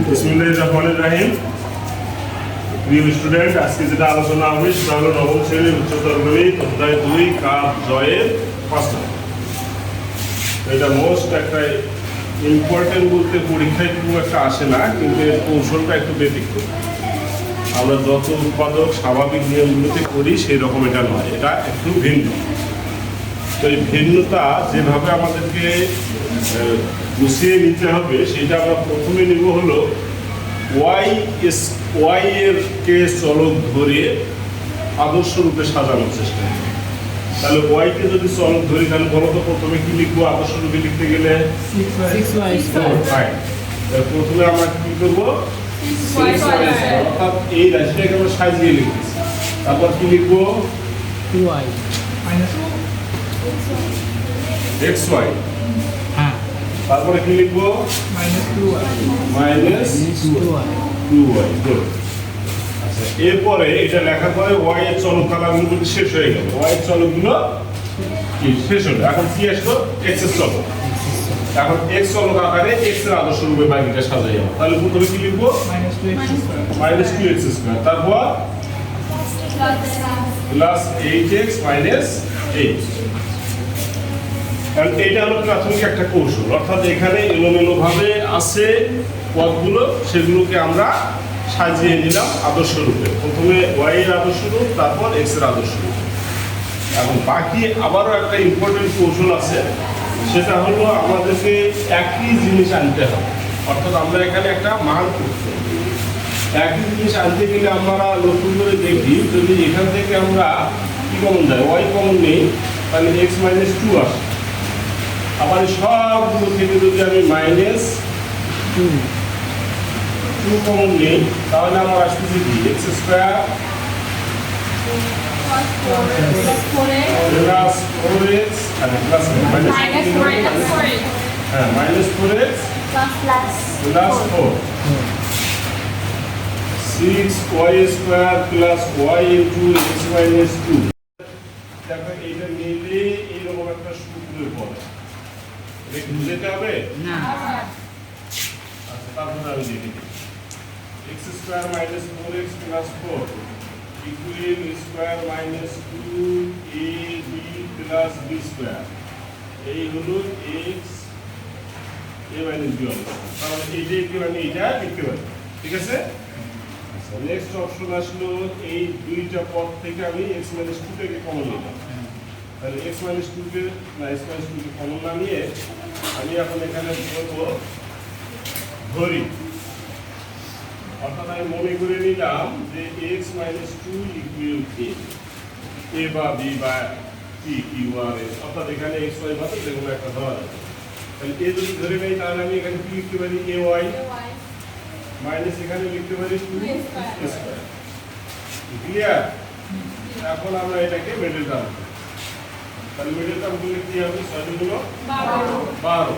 বিসমিল্লাহির প্রিয় স্টুডেন্ট, আজকে যেটা আলোচনা হবে সেটা হলো নবম শ্রেণীর উচ্চতর গণিত অধ্যায় 2 কাপ জয়ের প্রশ্ন। এটা মোস্ট একটা ইম্পর্টেন্ট বলতে পরীক্ষায় খুব একটা আসে না, কিন্তু এর কৌশলটা একটু ব্যতিক্রম। আমরা যত উৎপাদক স্বাভাবিক নিয়মগুলোতে করি সেই রকম এটা নয়, এটা একটু ভিন্ন। তো এই ভিন্নতা যেভাবে আমাদেরকে গুছিয়ে নিতে হবে সেটা আমরা প্রথমে নিব হলো ওয়াই এর কে চলক ধরে আদর্শ রূপে সাজানোর চেষ্টা করি। তাহলে ওয়াইকে যদি চলক ধরি তাহলে বলো তো প্রথমে কি লিখবো? আদর্শ রূপে লিখতে গেলে 6y²। প্রথমে আমরা কি করবো? 6y², অর্থাৎ এই রাশিটাকে আমরা সাজিয়ে লিখতেছি। তারপর কি লিখবো? 2y xy। হ্যাঁ, তারপরে কি লিখবো? -2y। গুড। আচ্ছা, এরপরে এটা লেখার পরে y এর চলক কালামগুলো কিন্তু শেষ হয়ে গেল। y এর চলকগুলো কি শেষ হলো? এখন কি আসলো? x এর চলক। এখন x চলক আকারে x এর আদর্শ রূপে বাকিটা সাজাই যাবে। তাহলে প্রথমে কি লিখবো? -2x²। তারপর +8x - 8। কারণ এটা হলো প্রাথমিক একটা কৌশল, অর্থাৎ এখানে এলোমেলোভাবে আছে পদগুলো, সেগুলোকে আমরা সাজিয়ে নিলাম আদর্শ রূপে। প্রথমে ওয়াই এর আদর্শ রূপ, তারপর এক্স এর আদর্শ রূপ। এখন বাকি আবারও একটা ইম্পর্টেন্ট কৌশল আছে, সেটা হলো আমাদেরকে একই জিনিস আনতে হবে। অর্থাৎ আমরা এখানে একটা মান করতে হবে। একই জিনিস আনতে গেলে আমরা লক্ষ্য করে দেখি, যদি এখান থেকে আমরা কি কমন যায়? ওয়াই কমন নেই, তাহলে x - 2 আসে। আবার সবগুলো থেকে যদি আমি -2 কমন নিই, তাহলে আমার আসতেছে কি? x² + 4x -4x + 4 6y² + y * x - 2। দেখো এইটা নিলে এইরকম একটা সূত্রের পড়ে এটা বুঝতে হবে না। আচ্ছা, তারপরে আমি লিখি x² - 4x + 4 = (2ab + b²) এই হলো x a - b অংশ। তাহলে এইটাই কি আমি এটা লিখতে পারি, ঠিক আছে? আচ্ছা, নেক্সট অপশন আসলো এই দুইটা পদ থেকে আমি x - 2 টাকে কমন নিলাম। তাহলে x - 2 কে কমন না নিয়ে আমি এখন এখানে বলবো ধরি, অর্থাৎ আমি মনে করে নিলাম যে x - 2 = a বা b বা p q r s, অর্থাৎ এখানে x y বাদে যে কোনো একটা ধরা যাবে। তাহলে a যদি ধরে নেই তাহলে আমি এখানে কি লিখতে পারি? ay মাইনাস এখানে লিখতে পারি 2a²। ক্লিয়ার? এখন আমরা এটাকে মিডল টার্ম, তাহলে মিডল টার্ম করলে কি হবে? 6 গুলো 12,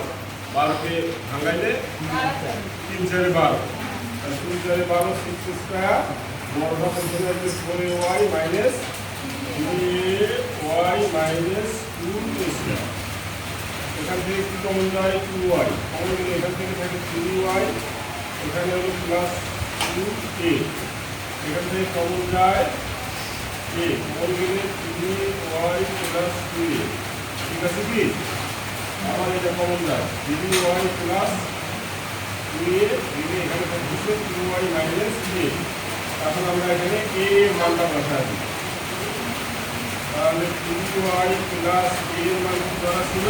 12কে ভাঙাইলে 3 - 4 = 12, তাহলে 3 - 4 = 12, 6² বড়টা প্রথমে আসবে 4ay - 2a² এখান থেকে কি কমন যায়? 2y কমন গেলে এখান থেকে থাকে 3y, এখানে হলো +2a, এখান থেকে কমন যায় a, কমন গেলে 3y + 2a, ঠিক আছে কি? আবার এটা কমন যায় 3y + 2a, দিলে এখানে থাকছে 2y - a। এখন আমরা এখানে a এর মানটা বসাই দিই, তাহলে 3y + a এর মান কত ছিল?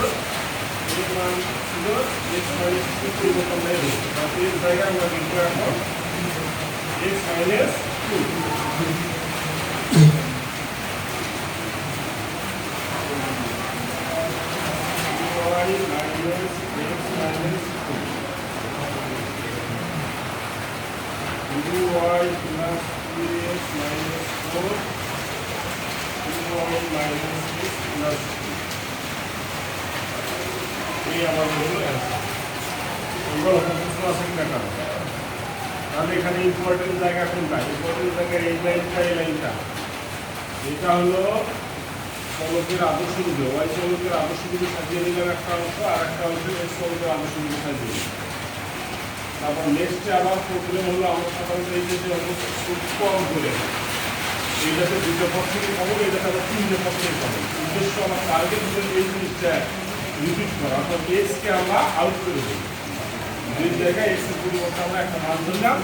এর মান ছিল x - 2 পরিবর্তন হয়ে গেছে, তাহলে এর জায়গায় আমরা লিখব এখন x - 2। তাহলে এখানে ইম্পর্টেন্ট জায়গা কোনটা? ইম্পর্টেন্ট জায়গা এই লাইনটা, এই লাইনটা। এটা হলো চলকের আদর্শ রূপে, ওয়াই চলকের আদর্শ রূপে সাজিয়ে নিলাম একটা অংশ, আর একটা অংশ এক্স চলকের আদর্শ রূপে সাজিয়ে নিলাম। তারপর নেক্সটে আবার প্রবলেম হলো আমার সাধারণত এই যে অবস্থা খুব কম করে এইটাতে দুটো পক্ষ থেকে কমন, এটাতে আবার তিনটে পক্ষ থেকে কমন। উদ্দেশ্য আমার টার্গেট হলো এই জিনিসটা রিপিট করা, অর্থাৎ এক্সকে আমরা আউট করে দিই। দুই জায়গায় এক্সের পরিবর্তে আমরা একটা মান ধরলাম,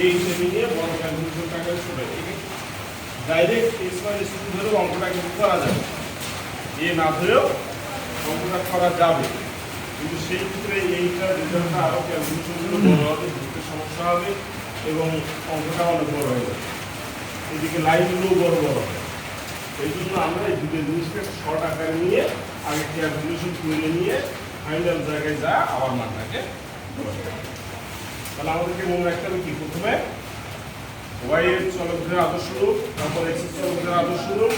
এই হিসেবে নিয়ে বড় ক্যালকুলেশন টাকা শুরু ডাইরেক্ট এক্স মাইনাস টু ধরেও অঙ্কটা কিন্তু করা যাবে, এ না ধরেও অঙ্কটা করা যাবে, কিন্তু সেই ক্ষেত্রে এইটার রেজাল্টটা আরও ক্যালকুলেশনগুলো বড় হবে, বুঝতে সমস্যা হবে এবং অঙ্কটা অনেক বড় হয়ে যাবে, এদিকে লাইনগুলোও বড় বড় হবে। এই জন্য আমরা এই দুটো জিনিসকে শর্ট আকারে নিয়ে আগে ক্যালকুলেশন করে নিয়ে ফাইনাল জায়গায় যা আবার মানটাকে বসাবো। তাহলে আমাদেরকে মনে রাখতে হবে কি, প্রথমে ওয়াই এর চলকের আদর্শ রূপ, তারপরে এক্স এর চলকের আদর্শ রূপ,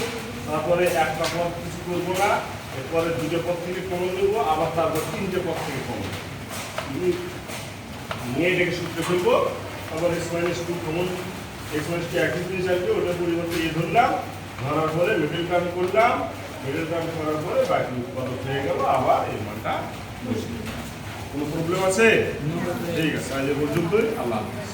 তারপরে একটা পথ কিছু করবো না, এরপরে দুটো পথ থেকে কমন নেবো, আবার তারপর তিনটে পথ থেকে কমন নিয়ে এটাকে সূত্রে ফেলবো, তারপর এক্স মাইনাস টু কমন, এক্স মাইনাস টু একই জিনিস আসবে, ওটার পরিবর্তে এ ধরলাম, ধরার পরে মিডল টার্ম করলাম, মিডল টার্ম করার পরে বাকি উৎপাদক হয়ে গেল, আবার এই মানটা বসে। কোনো প্রবলেম আছে? ঠিক আছে, আজ এ পর্যন্তই। আল্লাহ হাফেজ।